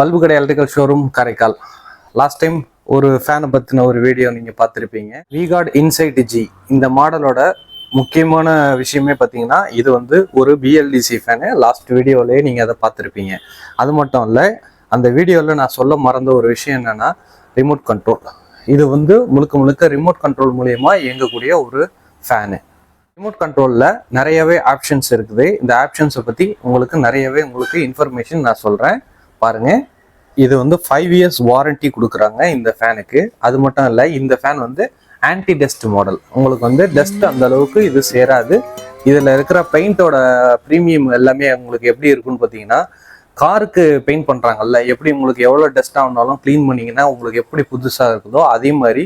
Bulbkadai electrical showroom Karaikal. Last time ஒரு ஃபேனை பற்றின ஒரு வீடியோ நீங்கள் பார்த்துருப்பீங்க. We got inside G இந்த மாடலோட முக்கியமான விஷயமே பார்த்தீங்கன்னா இது வந்து ஒரு BLDC ஃபேனு. லாஸ்ட் வீடியோவிலேயே நீங்கள் அதை பார்த்துருப்பீங்க. அது மட்டும் இல்லை, அந்த வீடியோவில் நான் சொல்ல மறந்த ஒரு விஷயம் என்னென்னா ரிமோட் கண்ட்ரோல். இது வந்து முழுக்க ரிமோட் கண்ட்ரோல் மூலயமா இயங்கக்கூடிய ஒரு ஃபேனு. ரிமோட் கண்ட்ரோலில் நிறையவே ஆப்ஷன்ஸ் இருக்குது. இந்த ஆப்ஷன்ஸை பற்றி உங்களுக்கு இன்ஃபர்மேஷன் நான் சொல்கிறேன் பாருங்க. இது வந்து 5 years வாரண்டி கொடுக்குறாங்க இந்த ஃபேனுக்கு. அது மட்டும் இல்லை, இந்த ஃபேன் வந்து ஆன்டி டஸ்ட் மாடல். உங்களுக்கு வந்து டஸ்ட் அந்த அளவுக்கு இது சேராது. இதில் இருக்கிற பெயிண்டோட ப்ரீமியம் எல்லாமே உங்களுக்கு எப்படி இருக்குன்னு பார்த்தீங்கன்னா, காருக்கு பெயிண்ட் பண்ணுறாங்கல்ல, எப்படி உங்களுக்கு எவ்வளோ டஸ்ட் ஆனாலும் க்ளீன் பண்ணிங்கன்னா உங்களுக்கு எப்படி புதுசாக இருக்குதோ அதே மாதிரி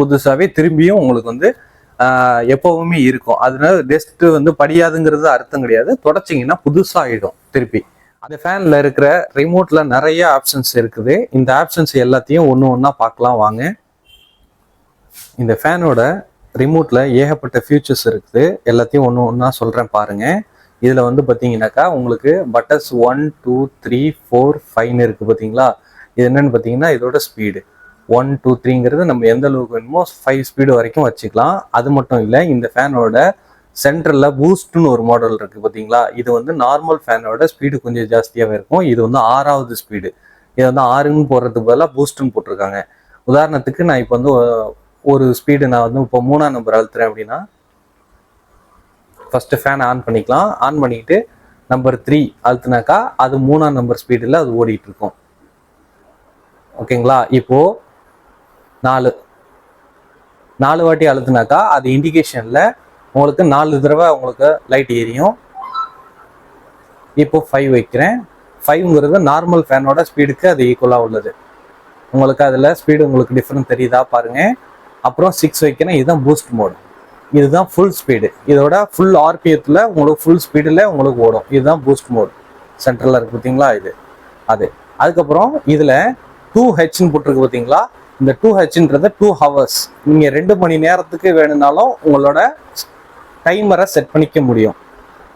புதுசாகவே திரும்பியும் உங்களுக்கு வந்து எப்போவுமே இருக்கும். அதனால டஸ்ட் வந்து படியாதுங்கிறது அர்த்தம் கிடையாது. தொடச்சிங்கன்னா புதுசாகிடும் திருப்பி. அந்த ஃபேனில் இருக்கிற ரிமோட்டில் நிறைய ஆப்ஷன்ஸ் இருக்குது. இந்த ஆப்ஷன்ஸ் எல்லாத்தையும் ஒன்றா பார்க்கலாம் வாங்க. இந்த ஃபேனோட ரிமோட்டில் ஏகப்பட்ட ஃபியூச்சர்ஸ் இருக்குது. எல்லாத்தையும் ஒன்றா சொல்கிறேன் பாருங்கள். இதில் வந்து பார்த்தீங்கன்னாக்கா உங்களுக்கு பட்டர்ஸ் 1 2 3 4 5 இருக்குது பார்த்தீங்களா. இது என்னென்னு பார்த்தீங்கன்னா இதோட ஸ்பீடு 1 2 3ங்கிறது நம்ம எந்த அளவுக்கு வேணுமோ 5 ஸ்பீடு வரைக்கும் வச்சுக்கலாம். அது மட்டும் இல்லை, இந்த ஃபேனோட சென்ட்ரலில் பூஸ்ட்னு ஒரு மாடல் இருக்குது பார்த்தீங்களா. இது வந்து நார்மல் ஃபேனோட ஸ்பீடு கொஞ்சம் ஜாஸ்தியாகவே இருக்கும். இது வந்து 6வது ஸ்பீடு. இது வந்து 6ன்னு போடுறதுக்கு பதிலாக பூஸ்ட்னு போட்டிருக்காங்க. உதாரணத்துக்கு நான் இப்போ வந்து ஒரு ஸ்பீடு நான் வந்து இப்போ 3ஆம் நம்பர் அழுத்துறேன் அப்படின்னா, ஃபஸ்ட்டு ஃபேனை ஆன் பண்ணிக்கலாம். ஆன் பண்ணிக்கிட்டு நம்பர் 3 அழுத்துனாக்கா அது 3ஆம் நம்பர் ஸ்பீடில் அது ஓடிட்டு இருக்கும். ஓகேங்களா. இப்போது 4 வாட்டி அழுத்துனாக்கா அது இண்டிகேஷனில் உங்களுக்கு 4 தடவை உங்களுக்கு லைட் எரியும். இப்போ 5 வைக்கிறேன். 5ங்கிறது நார்மல் ஃபேனோட ஸ்பீடுக்கு அது ஈக்குவலாக உள்ளது. உங்களுக்கு அதில் ஸ்பீடு உங்களுக்கு டிஃப்ரெண்ட் தெரியுதா பாருங்கள். அப்புறம் 6 வைக்கிறேன். இதுதான் பூஸ்ட் மோடு. இதுதான் ஃபுல் ஸ்பீடு. இதோட ஃபுல் ஆர்பிஎத்தில் உங்களுக்கு ஃபுல் ஸ்பீடில் உங்களுக்கு ஓடும். இதுதான் பூஸ்ட் மோடு. சென்ட்ரலில் இருக்குது பார்த்தீங்களா, இது அது. அதுக்கப்புறம் இதில் 2Hன்னு போட்டிருக்கு பார்த்தீங்களா. இந்த 2Hன்றது 2 hours. நீங்கள் 2 மணி நேரத்துக்கு வேணும்னாலும் உங்களோட டைமரை செட் பண்ணிக்க முடியும்.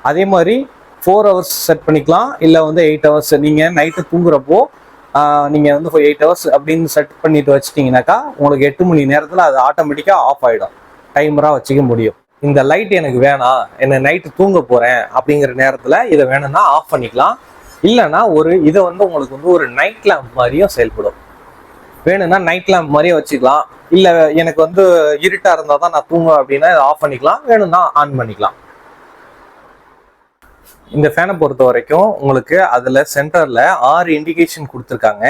அதே மாதிரி 4 hours செட் பண்ணிக்கலாம். இல்லை வந்து 8 hours. நீங்கள் நைட்டு தூங்குறப்போ நீங்கள் வந்து 8 hours அப்படின்னு செட் பண்ணிட்டு வச்சிட்டிங்கனாக்கா உங்களுக்கு 8 மணி நேரத்தில் அது ஆட்டோமேட்டிக்காக ஆஃப் ஆகிடும். டைமராக வச்சுக்க முடியும். இந்த லைட் எனக்கு வேணாம், என்ன நைட்டு தூங்க போகிறேன் அப்படிங்கிற நேரத்தில் இதை வேணும்னா ஆஃப் பண்ணிக்கலாம். இல்லைன்னா இதை வந்து உங்களுக்கு வந்து ஒரு நைட் லேம்ப் மாதிரியும் செயல்படும். வேணும்னா நைட் லேம்ப் மாதிரியே வச்சுக்கலாம். இல்லை எனக்கு வந்து இருட்டாக இருந்தால் தான் நான் தூங்குவேன் அப்படின்னா இதை ஆஃப் பண்ணிக்கலாம். வேணும்னா ஆன் பண்ணிக்கலாம். இந்த ஃபேனை பொறுத்த வரைக்கும் உங்களுக்கு அதில் சென்டரில் 6 இண்டிகேஷன் கொடுத்துருக்காங்க.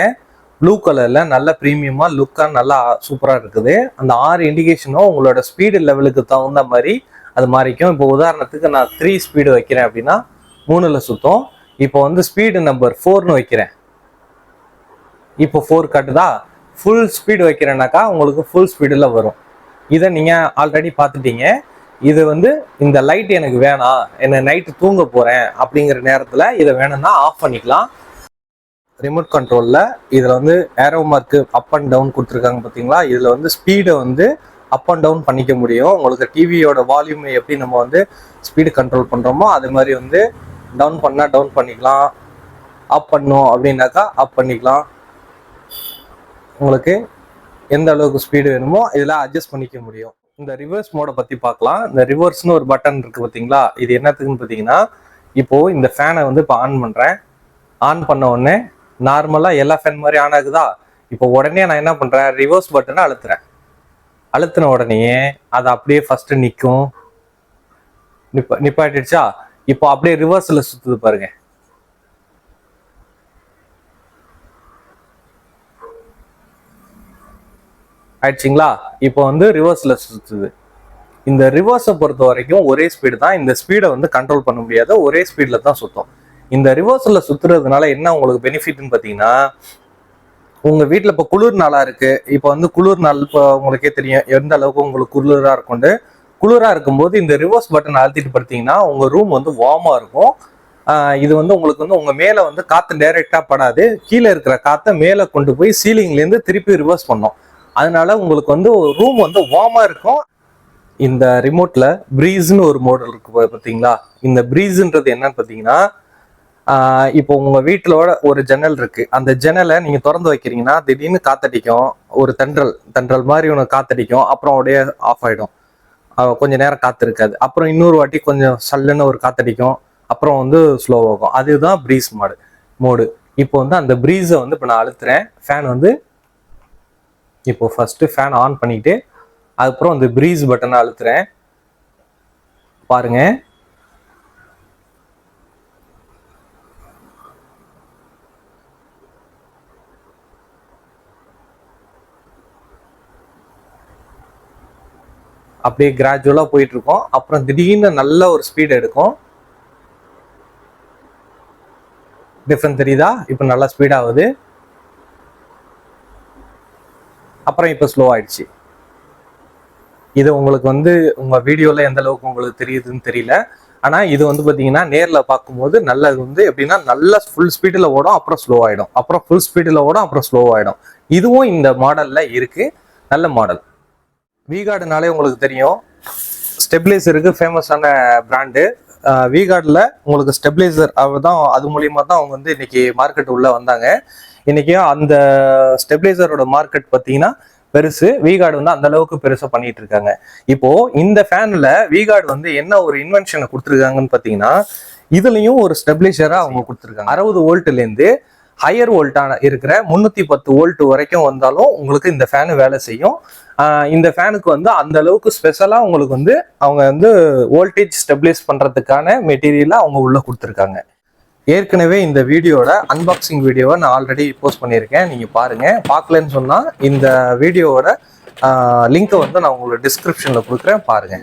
ப்ளூ கலரில் நல்ல ப்ரீமியமாக லுக்காக நல்லா சூப்பராக இருக்குது. அந்த 6 இண்டிகேஷனும் உங்களோட ஸ்பீடு லெவலுக்கு தகுந்த மாதிரி அது மாறிக்கும். இப்போ உதாரணத்துக்கு நான் 3 ஸ்பீடு வைக்கிறேன் அப்படின்னா 3ல் சுற்றும். இப்போ வந்து ஸ்பீடு நம்பர் 4ன்னு வைக்கிறேன். இப்போ 4 காட்டுதா. ஃபுல் ஸ்பீடு வைக்கிறேன்னாக்கா உங்களுக்கு ஃபுல் ஸ்பீடில் வரும். இதை நீங்கள் ஆல்ரெடி பார்த்துட்டீங்க. இது வந்து இந்த லைட் எனக்கு வேணாம், என்ன நைட்டு தூங்க போகிறேன் அப்படிங்கிற நேரத்தில் இதை வேணும்னா ஆஃப் பண்ணிக்கலாம். ரிமோட் கண்ட்ரோலில் இதில் வந்து arrow mark up and down கொடுத்துருக்காங்க பார்த்தீங்களா. இதில் வந்து ஸ்பீடை வந்து அப் அண்ட் டவுன் பண்ணிக்க முடியும். உங்களுக்கு டிவியோட வால்யூமை எப்படி நம்ம வந்து ஸ்பீடு கண்ட்ரோல் பண்ணுறோமோ அது மாதிரி வந்து டவுன் பண்ணால் டவுன் பண்ணிக்கலாம். அப் பண்ணோம் அப்படின்னாக்கா அப் பண்ணிக்கலாம். உங்களுக்கு எந்த அளவுக்கு ஸ்பீடு வேணுமோ இதில் அட்ஜஸ்ட் பண்ணிக்க முடியும். இந்த ரிவர்ஸ் மோடை பற்றி பார்க்கலாம். இந்த ரிவர்ஸ்னு ஒரு பட்டன் இருக்குது பார்த்தீங்களா. இது என்னத்துக்குன்னு பார்த்தீங்கன்னா, இப்போது இந்த ஃபேனை வந்து இப்போ ஆன் பண்ணுறேன். ஆன் பண்ண உடனே நார்மலாக எல்லா ஃபேன் மாதிரி ஆன் ஆகுதா. இப்போ உடனே நான் என்ன பண்ணுறேன், ரிவர்ஸ் பட்டனை அழுத்துறேன். அழுத்தின உடனே அது அப்படியே ஃபஸ்ட்டு நிற்கும். நிப்பாட்டிடுச்சா. இப்போ அப்படியே ரிவர்ஸில் சுற்றுது பாருங்க. ஆயிடுச்சிங்களா. இப்போ வந்து ரிவர்ஸில் சுற்றுது. இந்த ரிவர்ஸை பொறுத்த வரைக்கும் ஒரே ஸ்பீடு தான். இந்த ஸ்பீடை வந்து கண்ட்ரோல் பண்ண முடியாது. ஒரே ஸ்பீடில் தான் சுற்றும். இந்த ரிவர்ஸில் சுற்றுறதுனால என்ன உங்களுக்கு பெனிஃபிட்னு பார்த்தீங்கன்னா, உங்கள் வீட்டில் இப்போ குளிர் நாளாக இருக்குது. இப்போ வந்து குளிர் நாள் இப்போ உங்களுக்கே தெரியும் எந்த அளவுக்கு உங்களுக்கு குளிராக இருக்கும்னு. குளிராக இருக்கும்போது இந்த ரிவர்ஸ் பட்டன் அழுத்திட்டு பார்த்தீங்கன்னா உங்கள் ரூம் வந்து வார்மாக இருக்கும். இது வந்து உங்களுக்கு வந்து உங்கள் மேலே வந்து காற்று டைரெக்டாக படாது. கீழே இருக்கிற காற்றை மேலே கொண்டு போய் சீலிங்லேருந்து திருப்பி ரிவர்ஸ் பண்ணோம். அதனால உங்களுக்கு வந்து ரூம் வந்து வார்மாக இருக்கும். இந்த ரிமோட்டில் ப்ரீஸ்ன்னு ஒரு மாடல் இருக்கு பார்த்தீங்களா. இந்த ப்ரீஸ்ன்றது என்னன்னு பார்த்தீங்கன்னா, இப்போ உங்க வீட்டிலோட ஒரு ஜன்னல் இருக்கு, அந்த ஜன்னலை நீங்க திறந்து வைக்கிறீங்கன்னா திடீர்னு காத்தடிக்கும், ஒரு தென்றல் மாதிரி ஒன்று காத்தடிக்கும், அப்புறம் அப்படியே ஆஃப் ஆயிடும். கொஞ்ச நேரம் காத்து இருக்காது, அப்புறம் இன்னொரு வாட்டி கொஞ்சம் சல்லுன்னு ஒரு காத்தடிக்கும், அப்புறம் வந்து ஸ்லோவாகும். அதுதான் ப்ரீஸ் மோடு. இப்போ வந்து அந்த ப்ரீஸை வந்து இப்போ நான் அழுத்துறேன். ஃபேன் வந்து இப்போ ஃபர்ஸ்ட் ஃபேன் ஆன் பண்ணிட்டு அதுக்கப்புறம் அந்த ப்ரீஸ் பட்டனை அழுத்துறேன். பாருங்க, அப்படியே கிராஜுவலா போயிட்டு இருக்கோம். அப்புறம் திடீர்னு நல்ல ஒரு ஸ்பீட் எடுக்கும். டிஃபரன்ஸ் தெரியுதா? இப்போ நல்லா ஸ்பீட் ஆகுது, அப்புறம் இப்போ ஸ்லோ ஆயிடுச்சு. இது உங்களுக்கு வந்து உங்க வீடியோல எந்த அளவுக்கு உங்களுக்கு தெரியுதுன்னு தெரியல. ஆனா இது வந்து பாத்தீங்கன்னா நேர்ல பார்க்கும்போது நல்லது வந்து எப்படின்னா நல்லா ஃபுல் ஸ்பீடில் ஓடும், அப்புறம் ஸ்லோ ஆயிடும், அப்புறம் ஃபுல் ஸ்பீடில் ஓடும், அப்புறம் ஸ்லோ ஆயிடும். இதுவும் இந்த மாடல்ல இருக்கு, நல்ல மாடல். விகார்டுனாலே உங்களுக்கு தெரியும், ஸ்டெபிலைசருக்கு ஃபேமஸான பிராண்டு. விகார்டில் உங்களுக்கு ஸ்டெபிலைசர் தான், அது மூலியமா தான் அவங்க வந்து இன்னைக்கு மார்க்கெட் உள்ள வந்தாங்க. இன்னைக்கு அந்த ஸ்டெபிலைசரோட மார்க்கெட் பார்த்தீங்கன்னா பெருசு. விகார்டு வந்து அந்த அளவுக்கு பெருசா பண்ணிட்டு இருக்காங்க. இப்போ இந்த ஃபேன்ல விகார்டு வந்து என்ன ஒரு இன்வென்ஷனை கொடுத்துருக்காங்கன்னு பார்த்தீங்கன்னா, இதுலயும் ஒரு ஸ்டெபிலைசரா அவங்க கொடுத்துருக்காங்க. 60 வோல்ட்ல இருந்து ஹையர் வோல்ட்டான இருக்கிற 310 வோல்ட் வரைக்கும் வந்தாலும் உங்களுக்கு இந்த ஃபேனு வேலை செய்யும். இந்த ஃபேனுக்கு வந்து அந்த அளவுக்கு ஸ்பெஷலா உங்களுக்கு வந்து அவங்க வந்து வோல்டேஜ் ஸ்டெபிலைஸ் பண்றதுக்கான மெட்டீரியலை அவங்க உள்ள கொடுத்துருக்காங்க. ஏற்கனவே இந்த வீடியோட அன்பாக்சிங் வீடியோவை நான் ஆல்ரெடி போஸ்ட் பண்ணியிருக்கேன், நீங்க பாருங்க. பார்க்கலன்னு சொன்னா இந்த வீடியோவோட லிங்கை வந்து நான் உங்களுக்கு டிஸ்கிரிப்ஷன்ல கொடுக்குறேன், பாருங்க.